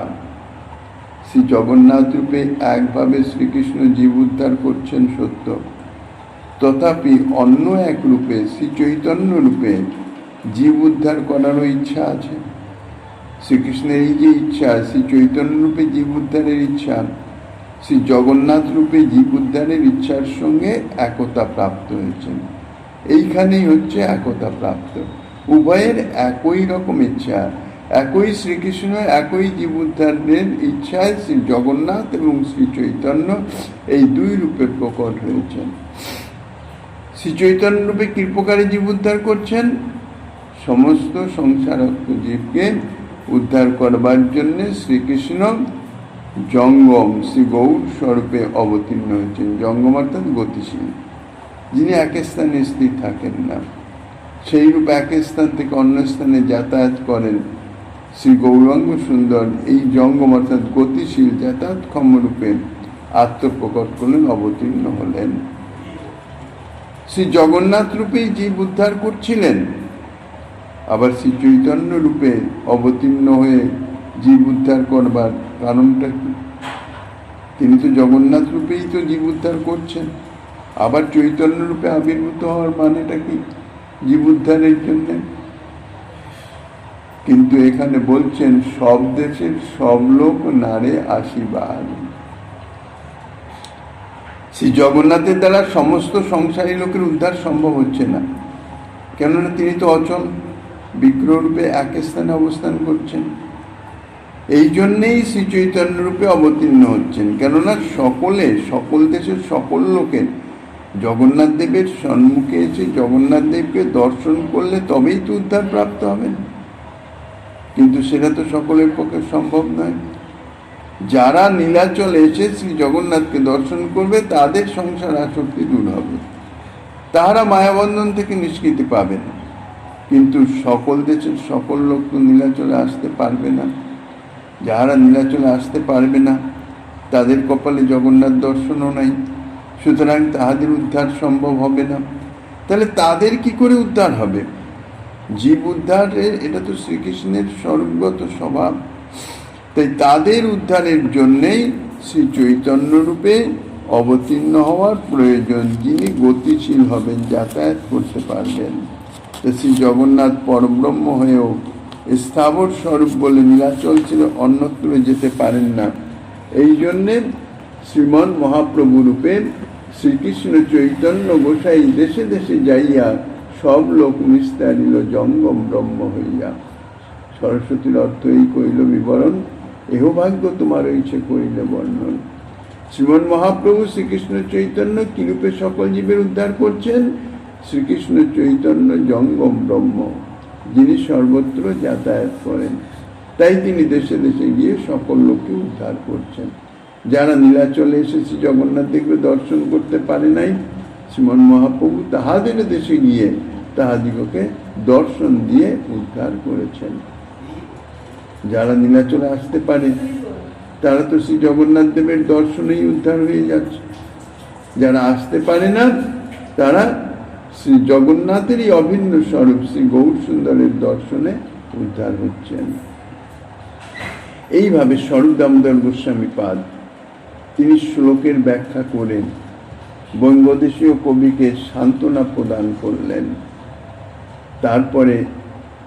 Speaker 1: শ্রী জগন্নাথ রূপে একভাবে শ্রীকৃষ্ণ জীব উদ্ধার করছেন সত্য, তথাপি অন্য এক রূপে শ্রী চৈতন্য রূপে জীব উদ্ধার করারও ইচ্ছা আছে। শ্রীকৃষ্ণের এই যে ইচ্ছা, শ্রী চৈতন্য রূপে জীব উদ্ধারের ইচ্ছা, শ্রী জগন্নাথ রূপে জীব উদ্ধারের ইচ্ছার সঙ্গে একতা প্রাপ্ত হয়েছেন। এইখানেই হচ্ছে একতা প্রাপ্ত, উভয়ের একই রকম ইচ্ছা, একই শ্রীকৃষ্ণ একই জীব উদ্ধারের ইচ্ছায় শ্রী জগন্নাথ এবং শ্রী চৈতন্য এই দুই রূপে প্রকট হয়েছেন। শ্রী চৈতন্য রূপে কি প্রকারে জীব উদ্ধার করছেন? সমস্ত সংসারাক্ত জীবকে উদ্ধার করবার জন্য শ্রীকৃষ্ণ জঙ্গম শ্রী গৌর স্বরূপে অবতীর্ণ হয়েছেন। জঙ্গম অর্থাৎ গতিশীল, যিনি এক স্থানে স্থির থাকেন না, সেই রূপে এক স্থান থেকে অন্য স্থানে যাতায়াত করেন। শ্রী গৌরাঙ্গ সুন্দর এই জঙ্গম অর্থাৎ গতিশীল যাতায়াতক্ষম রূপে আত্মপ্রকট করলেন, অবতীর্ণ হলেন। শ্রী জগন্নাথ রূপেই জীব উদ্ধার করছিলেন, আবার শ্রী চৈতন্য রূপে অবতীর্ণ হয়ে জীব উদ্ধার করবার কারণটা কি? তিনি তো জগন্নাথ রূপেই তো জীব উদ্ধার করছেন। আবার চৈতন্য রূপে আবির্ভূত হওয়ার মানেটা কি? জীব উদ্ধারের জন্য। কিন্তু এখানে বলছেন সব দেশের সব লোক নারে আসিবার। শ্রী জগন্নাথের দ্বারা সমস্ত সংসারী লোকের উদ্ধার সম্ভব হচ্ছে না, কেননা তিনি তো অচল, বিগ্রহ রূপে এক স্থানে অবস্থান করছেন। এই জন্যেই শ্রী চৈতন্য রূপে অবতীর্ণ হচ্ছেন, কেননা সকল দেশের সকল লোকের জগন্নাথ দেবের সম্মুখে এসে জগন্নাথ দেবকে দর্শন করলে তবেই তো উদ্ধার প্রাপ্ত হবেন। কিন্তু সেটা তো সকলের পক্ষে সম্ভব নয়। যারা নীলাচলে এসে শ্রী জগন্নাথকে দর্শন করবে তাদের সংসার আসক্তি দূর হবে, তাহারা মায়াবন্ধন থেকে নিষ্কৃতি পাবেন। কিন্তু সকল দেশের সকল লোক তো নীলাচলে আসতে পারবে না। যাহারা নীলাচলে আসতে পারবে না তাদের কপালে জগন্নাথ দর্শনও নাই, সুতরাং তাহাদের উদ্ধার সম্ভব হবে না। তাহলে তাদের কি করে উদ্ধার হবে? জীব উদ্ধারের এটা তো শ্রীকৃষ্ণের স্বরূপগত স্বভাব। তাই তাদের উদ্ধারের জন্যেই শ্রী চৈতন্য রূপে অবতীর্ণ হওয়ার প্রয়োজন, যিনি গতিশীল হবেন, যাতায়াত করতে পারবেন। শ্রী জগন্নাথ পরব্রহ্ম হয়েও স্থাবর স্বরূপ বলে নীলাচল ছেড়ে অন্যত্র যেতে পারেন না। এই জন্যে শ্রীমন মহাপ্রভু রূপে শ্রীকৃষ্ণ চৈতন্য গোসাই দেশে দেশে যাইয়া সব লোক নিস্তারিল জঙ্গম ব্রহ্ম হইয়া। সরস্বতীর অর্থ এই কইল বিবরণ, এহ ভাগ্য তোমার হইছে করিলে বর্ণন। শ্রীমন মহাপ্রভু শ্রীকৃষ্ণ চৈতন্য কিরূপে সকল জীবের উদ্ধার করছেন? শ্রীকৃষ্ণ চৈতন্য জঙ্গম ব্রহ্ম, যিনি সর্বত্র যাতায়াত করেন, তাই তিনি দেশে দেশে গিয়ে সকল লোককে উদ্ধার করছেন। যারা নীলাচলে এসেছে জগন্নাথ দেবকে দর্শন করতে পারে নাই, শ্রীমন মহাপ্রভু তাহাদের দেশে গিয়ে তাহাদিগকে দর্শন দিয়ে উদ্ধার করেছেন। যারা নীলাচলে আসতে পারে তারা তো শ্রী জগন্নাথ দেবের দর্শনেই উদ্ধার হয়ে যাচ্ছে। যারা আসতে পারে না তারা শ্রী জগন্নাথেরই অভিন্ন স্বরূপ শ্রী গৌর সুন্দরের দর্শনে উদ্ধার হচ্ছেন। এইভাবে স্বরূপ দামোদর গোস্বামী পাদ তিনি শ্লোকের ব্যাখ্যা করেন বঙ্গদেশীয় কবিকে সান্ত্বনা প্রদান করলেন। তারপরে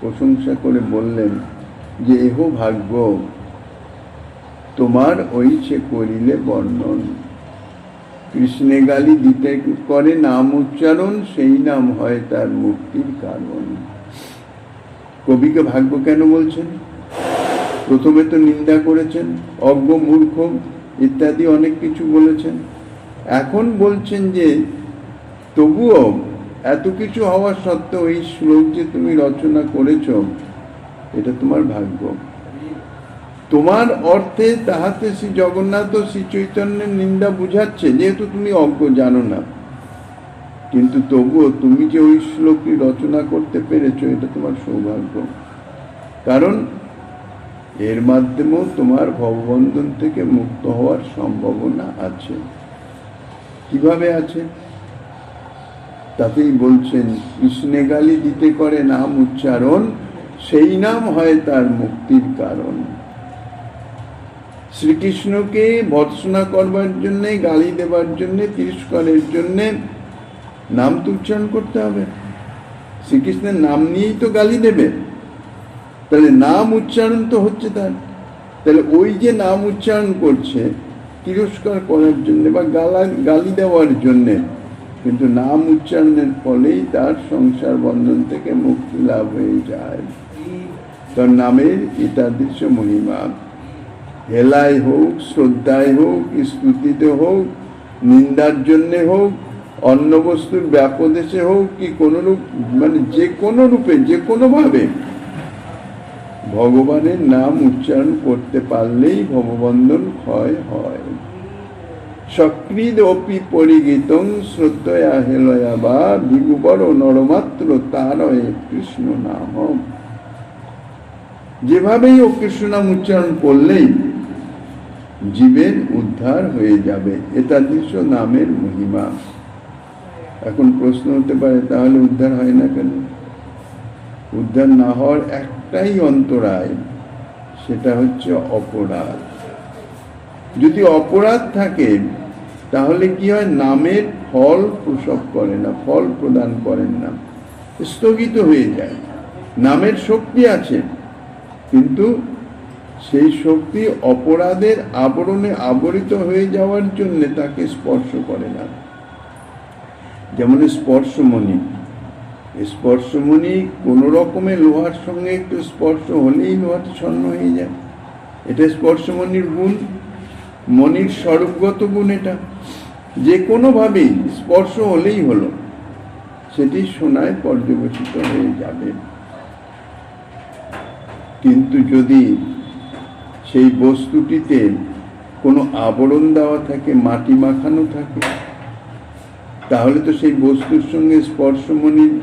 Speaker 1: প্রশংসা করে বললেন যে এহ ভাগ্য তোমার ওইছে করিলে বর্ণন। কৃষ্ণে গালি দিতে করে নাম উচ্চারণ, সেই নাম হয় তার মুক্তির কারণ। কবিকে ভাগ্য কেন বলছেন? প্রথমে তো নিন্দা করেছেন, অজ্ঞ মূর্খ ইত্যাদি অনেক কিছু বলেছেন। এখন বলছেন যে তবুও এত কিছু হওয়া সত্ত্বেও এই শ্লোক যে তুমি রচনা করেছ এটা তোমার ভাগ্য। তোমার অর্থে তাহাতে শ্রী জগন্নাথ ও শ্রী চৈতন্যের নিন্দা বুঝাচ্ছে, যেহেতু তুমি অজ্ঞ, জানো না, কিন্তু তবুও তুমি যে ওই শ্লোকটি রচনা করতে পেরেছ এটা তোমার সৌভাগ্য। কারণ এর মাধ্যমেও তোমার ভববন্ধন থেকে মুক্ত হওয়ার সম্ভাবনা আছে। কিভাবে আছে? তাতেই বলছেন কৃষ্ণে গালি দিতে করে নাম উচ্চারণ, সেই নাম হয় তার মুক্তির কারণ। শ্রীকৃষ্ণকে ভর্ৎসনা করবার জন্যে, গালি দেবার জন্যে, তিরস্কারের জন্যে নাম তো উচ্চারণ করতে হবে। শ্রীকৃষ্ণের নাম নিয়েই তো গালি দেবে, তাহলে নাম উচ্চারণ তো হচ্ছে তার। তাহলে ওই যে নাম উচ্চারণ করছে তিরস্কার করার জন্যে বা গালি দেওয়ার জন্যে, কিন্তু নাম উচ্চারণের ফলেই তার সংসার বন্ধন থেকে মুক্তি লাভ হয়ে যায়। তার নামের ইতাদৃশ্য মহিমা হেলায় হোক, শ্রদ্ধায় হোক, স্তুতিতে হোক, নিন্দার জন্যে হোক, অন্য বস্তুর ব্যাপদেশে হোক, কি কোনো রূপ মানে যে কোনো রূপে যে কোনোভাবে ভগবানের নাম উচ্চারণ করতে পারলেই ভববন্ধন ক্ষয় হয়। সক্রিদ অপি পরিগীতং শ্রদ্ধয়া হেলয়া বা ভিগুবর নরমাত্র তারয়ে কৃষ্ণ নাম। যেভাবেই ও কৃষ্ণ নাম উচ্চারণ করলেই জীবের উদ্ধার হয়ে যাবে, এটা দৃশ্য নামের মহিমা। এখন প্রশ্ন হতে পারে তাহলে উদ্ধার হয় না কেন? উদ্ধার না হওয়ার একটাই অন্তরায়, সেটা হচ্ছে অপরাধ। যদি অপরাধ থাকে তাহলে কি হয়, নামের ফল প্রসব করে না, ফল প্রদান করেন না, স্থগিত হয়ে যায়। নামের শক্তি আছে, কিন্তু সেই শক্তি অপরাধের আবরণে আবরিত হয়ে যাওয়ার জন্য তাকে স্পর্শ করে না। যেমন স্পর্শমণি, স্পর্শমণি কোন রকমে লোহার সঙ্গে একটু স্পর্শ হলেই লোহাটি ছন্ন হয়ে যায়। এটা স্পর্শমণির গুণ, মণির স্বরূপগত গুণ। এটা যে কোনোভাবেই স্পর্শ হলেই হলো, সেটি সোনায় পর্যবেসিত হয়ে যাবে। কিন্তু যদি সেই বস্তুটিতে কোনো আবরণ দেওয়া থাকে, মাটি মাখানো থাকে, তাহলে তো সেই বস্তুর সঙ্গে স্পর্শমণির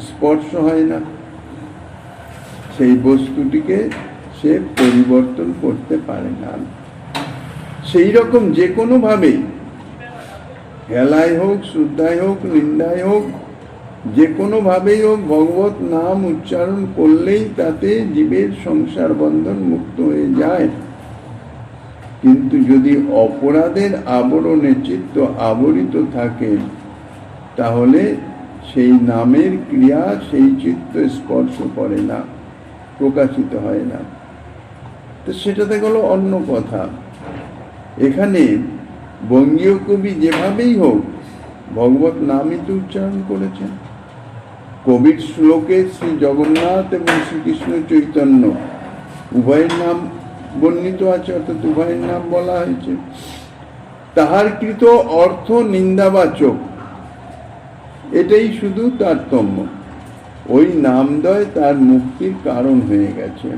Speaker 1: স্পর্শ হয় না, সেই বস্তুটিকে সে পরিবর্তন করতে পারে না। সেই রকম যে কোনোভাবেই, হেলায় হোক, শ্রদ্ধায় হোক, নিন্দায় হোক, যে কোনোভাবেই হোক, ভগবত নাম উচ্চারণ করলেই তাতে জীবের সংসার বন্ধন মুক্ত হয়ে যায়। কিন্তু যদি অপরাধের আবরণে চিত্ত আবরিত থাকে, তাহলে সেই নামের ক্রিয়া সেই চিত্ত স্পর্শ করে না, প্রকাশিত হয় না। তো সেটাতে গেল অন্য কথা। এখানে বঙ্গীয় কবি যেভাবেই হোক ভগবত নামই তো উচ্চারণ করেছেন। কবির শ্লোকে শ্রী জগন্নাথ এবং শ্রীকৃষ্ণ চৈতন্য উভয়ের নাম বর্ণিত আছে, অর্থাৎ উভয়ের নাম বলা হয়েছে। তাহার কৃত অর্থ নিন্দাবাচক, এটাই শুধু তারতম্য। ওই নামদ্বয় তার মুক্তির কারণ হয়ে গেছে।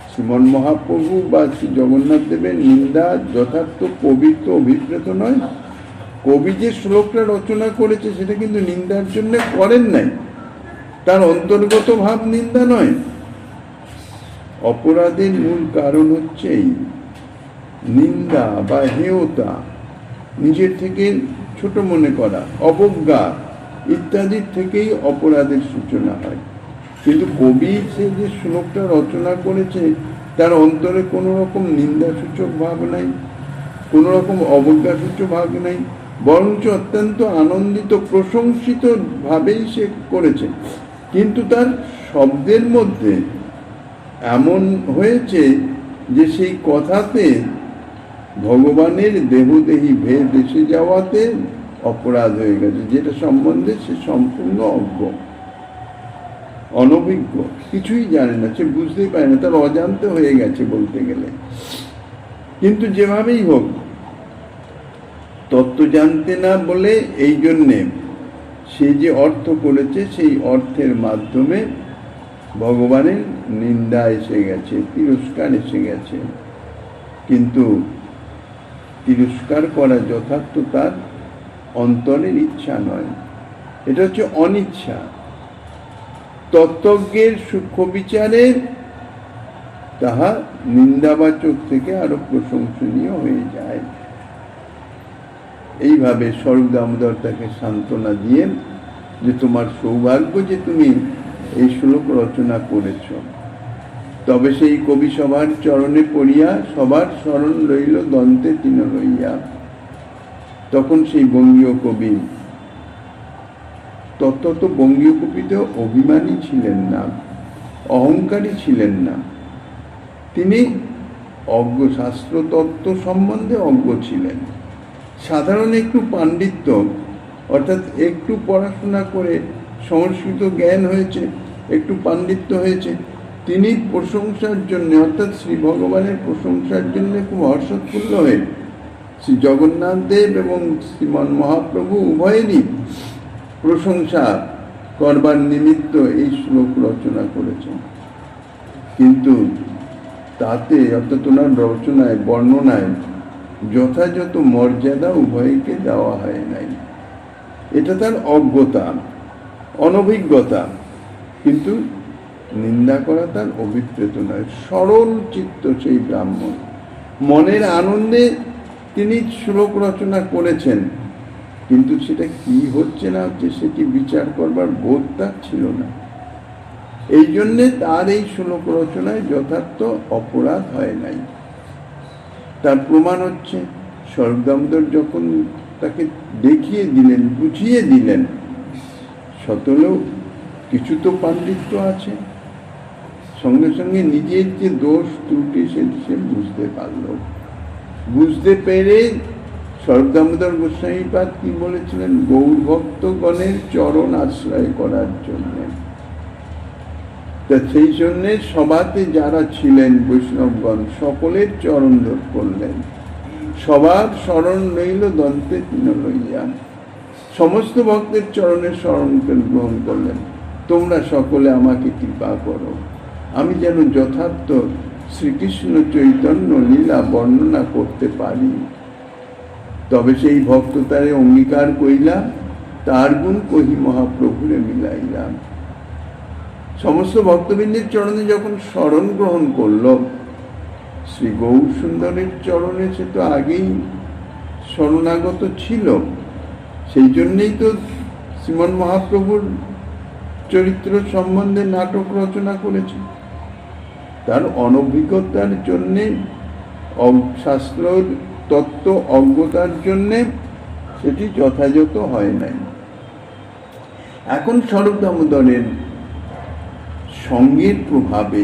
Speaker 1: শ্রীমন মহাপ্রভু বা শ্রী জগন্নাথ দেবের নিন্দা যথার্থ কবির তো অভিপ্রেত নয়। কবি যে শ্লোকটা রচনা করেছে সেটা কিন্তু নিন্দার জন্য করেন নাই, তার অন্তর্গত ভাব নিন্দা নয়। অপরাধের মূল কারণ হচ্ছে এই নিন্দা বা হেয়তা, নিজের থেকে ছোট মনে করা, অবজ্ঞা ইত্যাদির থেকেই অপরাধের সূচনা হয়। কিন্তু কবি সে যে শ্লোকটা রচনা করেছে তার অন্তরে কোনো রকম নিন্দাসূচক ভাব নাই, কোনো রকম অবজ্ঞাসূচক ভাব নাই, বরঞ্চ অত্যন্ত আনন্দিত প্রশংসিত ভাবেই সে করেছে। কিন্তু তার শব্দের মধ্যে এমন হয়েছে যে সেই কথাতে ভগবানের দেহদেহী ভেদ এসে যাওয়াতে অপরাধ হয়ে গেছে, যেটা সম্বন্ধে সে সম্পূর্ণ অজ্ঞ, অনভিজ্ঞ, কিছুই জানে না, সে বুঝতেই পারে না, তার অজান্তে হয়ে গেছে বলতে গেলে। কিন্তু যেভাবেই হোক তত্ত্ব জানতে না বলে এই জন্যে সে যে অর্থ করেছে সেই অর্থের মাধ্যমে ভগবানের নিন্দা এসে গেছে, তিরস্কার এসে গেছে। কিন্তু তিরস্কার করা যথার্থ তার অন্তরের ইচ্ছা নয়, এটা হচ্ছে অনিচ্ছা। তত্ত্বজ্ঞের সূক্ষ্ম বিচারে তাহা নিন্দাবাচক থেকে আরো প্রশংসনীয় হয়ে যায়। এইভাবে স্বরূপ দামোদর তাকে সান্ত্বনা দিয়ে যে তোমার সৌভাগ্য যে তুমি এই শ্লোক রচনা করেছ। তবে সেই কবি সবার চরণে পড়িয়া সবার স্মরণ রইল দন্তে তিন রইয়া। তখন সেই বঙ্গীয় কবি, তত বঙ্গীয় কবিতে অভিমানী ছিলেন না, অহংকারী ছিলেন না, তিনি অজ্ঞ, শাস্ত্রতত্ত্ব সম্বন্ধে অজ্ঞ ছিলেন। সাধারণ একটু পাণ্ডিত্য, অর্থাৎ একটু পড়াশোনা করে সংস্কৃত জ্ঞান হয়েছে, একটু পাণ্ডিত্য হয়েছে, তিনি প্রশংসার জন্য, অর্থাৎ শ্রী ভগবানের প্রশংসার জন্য খুব হর্ষোৎফুল্ল হয়ে শ্রী জগন্নাথ দেব এবং শ্রীমন মহাপ্রভু উভয়েরই প্রশংসা করবার নিমিত্ত এই শ্লোক রচনা করেছেন। কিন্তু তাতে, অর্থাৎ ওনার রচনায়, বর্ণনায় যথাযথ মর্যাদা উভয়কে দেওয়া হয় নাই। এটা তার অজ্ঞতা, অনভিজ্ঞতা। কিন্তু নিন্দা করা তার অভিপ্রেত নয়, সরল চিত্ত সেই ব্রাহ্মণ। মনের আনন্দে তিনি শ্লোক রচনা করেছেন, কিন্তু সেটা কি হচ্ছে না হচ্ছে সেটি বিচার করবার বোধ তার ছিল না। এই জন্যে তার এই শ্লোক রচনায় যথার্থ অপরাধ হয় নাই। তার প্রমাণ হচ্ছে স্বরূপ দামোদর যখন তাকে দেখিয়ে দিলেন, বুঝিয়ে দিলেন, সতলেও কিছু তো পাণ্ডিত্য আছে, সঙ্গে সঙ্গে নিজের যে দোষ ত্রুটি সেটি সে বুঝতে পারল। বুঝতে পেরে স্বরূপ দামোদর গোস্বামীপাদ কি বলেছিলেন? গৌর ভক্তগণের চরণ আশ্রয় করার জন্য। তা সেই জন্যে সভাতে যারা ছিলেন বৈষ্ণবগণ সকলের চরণ ধর করলেন, সবার শরণ লইল দন্তে তিন লইয়া, সমস্ত ভক্তের চরণের শরণ গ্রহণ করলেন। তোমরা সকলে আমাকে কৃপা করো, আমি যেন যথার্থ শ্রীকৃষ্ণ চৈতন্য লীলা বর্ণনা করতে পারি। তবে সেই ভক্ত তারে অঙ্গীকার কইলা, তার গুণ কহি মহাপ্রভুরে মিলাইলাম। সমস্ত ভক্তবৃন্দের চরণে যখন শরণ গ্রহণ করল, শ্রী গৌর সুন্দরের চরণে সে তো আগেই শরণাগত ছিল, সেই জন্যেই তো শ্রীমন মহাপ্রভুর চরিত্র সম্বন্ধে নাটক রচনা করেছে। তার অনভিজ্ঞতার জন্যে, শাস্ত্র তত্ত্ব অজ্ঞতার জন্যে সেটি যথাযথ হয় নাই। এখন স্বরূপ দামোদরের সঙ্গের প্রভাবে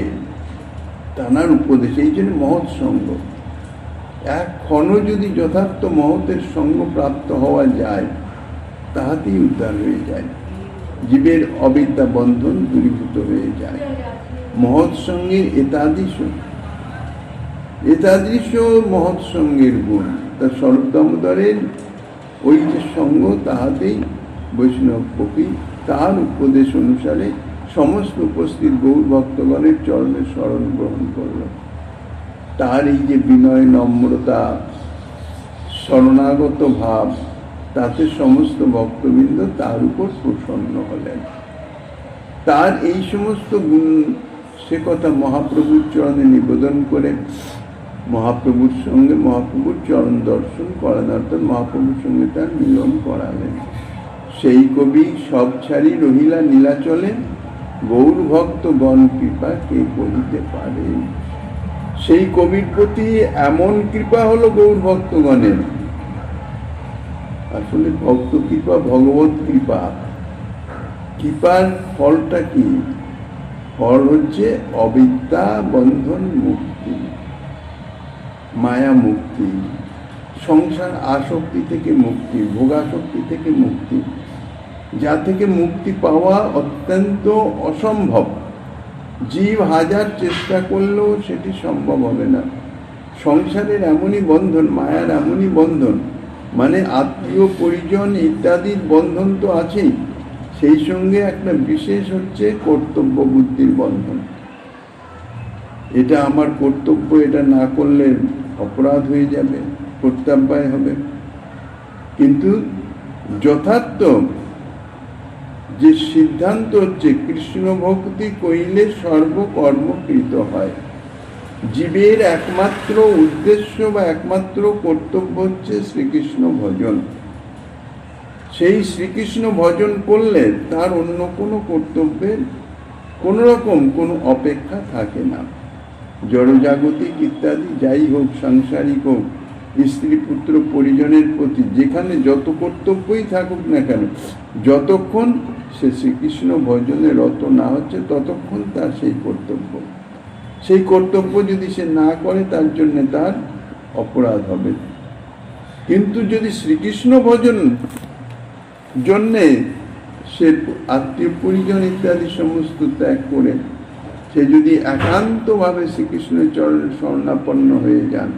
Speaker 1: তানার উপদেশ, এই জন্য মহৎ সঙ্গ, এক ক্ষণ যদি যথার্থ মহতের সঙ্গ প্রাপ্ত হওয়া যায়, তাহাতেই উদ্ধার হয়ে যায়, জীবের অবিদ্যা বন্ধন দূরীভূত হয়ে যায়। মহৎ সঙ্গের এতাদৃশ মহৎ সঙ্গের গুণ। তা স্বরূপ দামোদরের ওই যে সঙ্গ, তাহাতেই বৈষ্ণব কবি তার উপদেশ অনুসারে সমস্ত উপস্থিত গৌর ভক্তগণের চরণে শরণ গ্রহণ করল। তার এই যে বিনয়, নম্রতা, শরণাগত ভাব, তাতে সমস্ত ভক্তবৃন্দ তার উপর প্রসন্ন হলেন। তার এই সমস্ত গুণ, সে কথা মহাপ্রভুর চরণে নিবেদন করে মহাপ্রভুর সঙ্গে মহাপ্রভুর চরণ দর্শন করান, অর্থাৎ মহাপ্রভুর সঙ্গে তার মিলন করালেন। সেই কবি সব ছাড়ি রহিলা নীলাচলে, গৌর ভক্তগণ কৃপা কে করিতে পারে। সেই কবির প্রতি এমন কৃপা হলো গৌর ভক্তগণের। আসলে ভক্ত কৃপা ভগবত কৃপা। কৃপার ফলটা কি? ফল হচ্ছে অবিদ্যা বন্ধন মুক্তি, মায়া মুক্তি, সংসার আসক্তি থেকে মুক্তি, ভোগাসক্তি থেকে মুক্তি, যা থেকে মুক্তি পাওয়া অত্যন্ত অসম্ভব। জীব হাজার চেষ্টা করলেও সেটি সম্ভব হবে না। সংসারের এমনই বন্ধন, মায়ার এমনই বন্ধন, মানে আত্মীয় পরিজন ইত্যাদির বন্ধন তো আছেই, সেই সঙ্গে একটা বিশেষ হচ্ছে কর্তব্য বুদ্ধির বন্ধন। এটা আমার কর্তব্য, এটা না করলে অপরাধ হয়ে যাবে, কর্তব্যায় হবে। কিন্তু যথার্থ যে সিদ্ধান্ত হচ্ছে কৃষ্ণ ভক্তি কইলে সর্বকর্মকৃত হয়। জীবের একমাত্র উদ্দেশ্য বা একমাত্র কর্তব্য হচ্ছে শ্রীকৃষ্ণ ভজন। সেই শ্রীকৃষ্ণ ভজন করলে তার অন্য কোনো কর্তব্যের কোন রকম কোনো অপেক্ষা থাকে না। জড়জাগতিক ইত্যাদি যাই হোক, সাংসারিক হোক, স্ত্রী পুত্র পরিজনের প্রতি যেখানে যত কর্তব্যই থাকুক না কেন, যতক্ষণ সে শ্রীকৃষ্ণ ভজনে রত না হচ্ছে ততক্ষণ তার সেই কর্তব্য যদি সে না করে তার জন্য তার অপরাধ হবে। কিন্তু যদি শ্রীকৃষ্ণ ভজন জন্যে সে আত্মীয় পরিজন ইত্যাদি সমস্ত ত্যাগ করে সে যদি একান্তভাবে শ্রীকৃষ্ণের চরণে শরণাপন্ন হয়ে যান,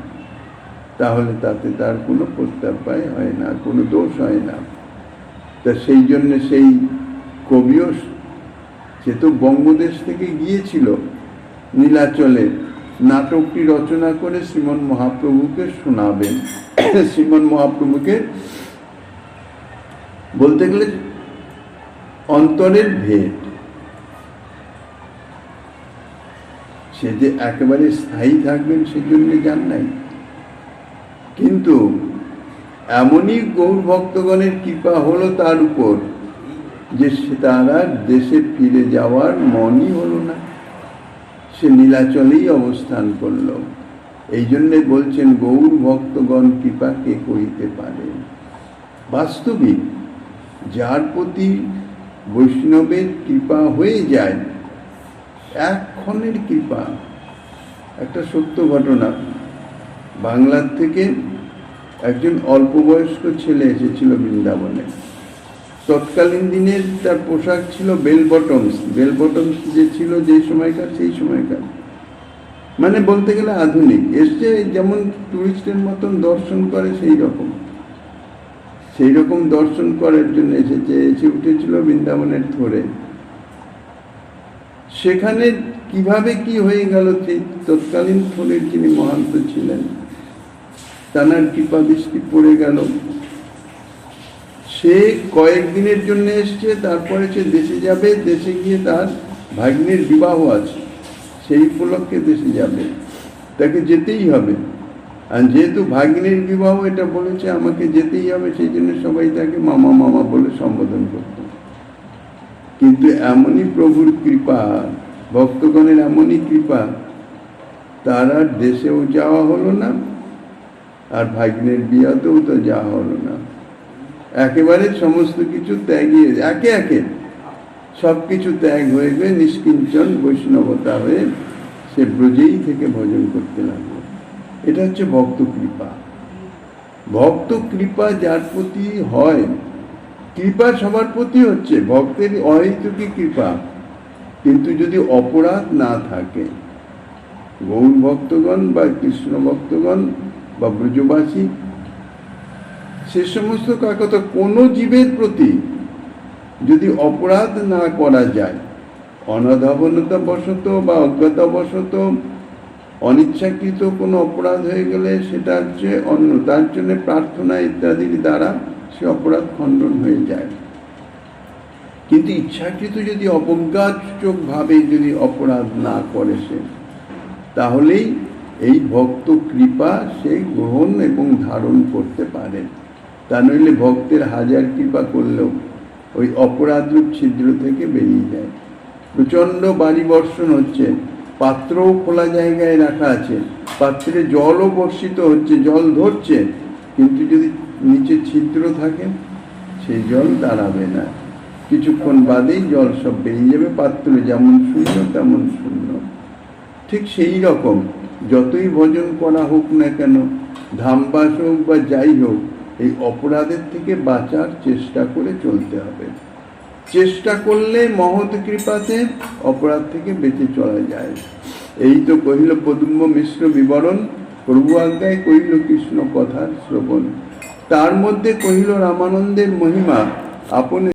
Speaker 1: তাহলে তাতে তার কোনো প্রত্যাপায় হয় না, কোনো দোষ হয় না। তা সেই জন্যে সেই কবিও, সে তো বঙ্গদেশ থেকে গিয়েছিল নীলাচলে, নাটকটি রচনা করে শ্রীমন মহাপ্রভুকে শোনাবেন। শ্রীমন মহাপ্রভুকে বলতে গেলে অন্তরের ভেদ, সে যে একেবারে স্থায়ী থাকবেন সেজন্য যান নাই, কিন্তু এমনই গৌর ভক্তগণের কৃপা হলো তার উপর যে তারা দেশে ফিরে যাওয়ার মনই হলো না, সে নীলাচলেই অবস্থান করল। এই জন্যে বলছেন গৌর ভক্তগণ কৃপা কে করিতে পারে। বাস্তবিক যার প্রতি বৈষ্ণবের কৃপা হয়ে যায়, এক ক্ষণের কৃপা। একটা সত্য ঘটনা, বাংলার থেকে একজন অল্প বয়স্ক ছেলে এসেছিল বৃন্দাবনে। তৎকালীন দিনের তার পোশাক ছিল বেল বটমস যে ছিল যে সময়কার, সেই সময়কার, মানে বলতে গেলে আধুনিক। এসছে যেমন টুরিস্টের মতন দর্শন করে সেই রকম দর্শন করার জন্য এসে উঠেছিল বৃন্দাবনের থরে। সেখানে কিভাবে কি হয়ে গেল, সেই তৎকালীন থরের যিনি মহান্ত ছিলেন তাঁর কৃপা দৃষ্টি পড়ে গেল। সে কয়েকদিনের জন্য এসছে, তারপরে সে দেশে যাবে। দেশে গিয়ে তার ভাগ্নের বিবাহ আছে, সেই উপলক্ষে দেশে যাবে, তাকে যেতেই হবে। আর যেহেতু ভাগ্নের বিবাহ এটা বলেছে আমাকে যেতেই হবে, সেই জন্য সবাই তাকে মামা মামা বলে সম্বোধন করত। কিন্তু এমনই প্রভুর কৃপা, ভক্তগণের এমনই কৃপা, তার আর দেশেও যাওয়া হলো না, আর ভাগ্নের বিয়াতেও তো যাওয়া হলো না। একেবারে সমস্ত কিছু ত্যাগিয়ে একে একে সব কিছু ত্যাগ হয়ে গিয়ে নিষ্কিঞ্চন বৈষ্ণবতা হয়ে সে ব্রজেই থেকে ভজন করতে লাগলো। এটা হচ্ছে ভক্ত কৃপা। ভক্ত কৃপা যার প্রতি হয়, কৃপা সবার প্রতি হচ্ছে, ভক্তের অহেতুকী কৃপা। কিন্তু যদি অপরাধ না থাকে, গৌর ভক্তগণ বা কৃষ্ণ ভক্তগণ বা ব্রজবাসী, সে সমস্ত কথা, কোনো জীবের প্রতি যদি অপরাধ না করা যায়, অনাধাবনতা বশত বা অজ্ঞতা বশত অনিচ্ছাকৃত কোনো অপরাধ হয়ে গেলে সেটা হচ্ছে অন্য, তার জন্য প্রার্থনা ইত্যাদির দ্বারা সে অপরাধ খণ্ডন হয়ে যায়। কিন্তু ইচ্ছাকৃত যদি অবজ্ঞাচকভাবে যদি অপরাধ না করে সে, তাহলেই এই ভক্ত কৃপা সে গ্রহণ এবং ধারণ করতে পারে। তা নইলে ভক্তের হাজার কৃপা করলেও ওই অপরাধরূপ ছিদ্র থেকে বেরিয়ে যায়। প্রচণ্ড বাড়ি বর্ষণ হচ্ছে, পাত্রও খোলা জায়গায় রাখা আছে, পাত্রে জলও বর্ষিত হচ্ছে, জল ধরছে, কিন্তু যদি নিচে ছিদ্র থাকে সেই জল দাঁড়াবে না, কিছুক্ষণ বাদেই জল সব বেরিয়ে যাবে, পাত্র যেমন শূন্য তেমন শূন্য। ঠিক সেই রকম যতই ভজন করা হোক না কেন, ধামবাস হোক বা যাই হোক, এই অপরাধের থেকে বাঁচার চেষ্টা করে চলতে হবে। চেষ্টা করলে মহৎ কৃপাতে অপরাধ থেকে বেঁচে চলা যায়। এই তো কহিল পদুম্ব মিশ্র বিবরণ, প্রভু আজ্ঞায় কহিল কৃষ্ণ কথার শ্রবণ। তার মধ্যে কহিল রামানন্দের মহিমা, আপনি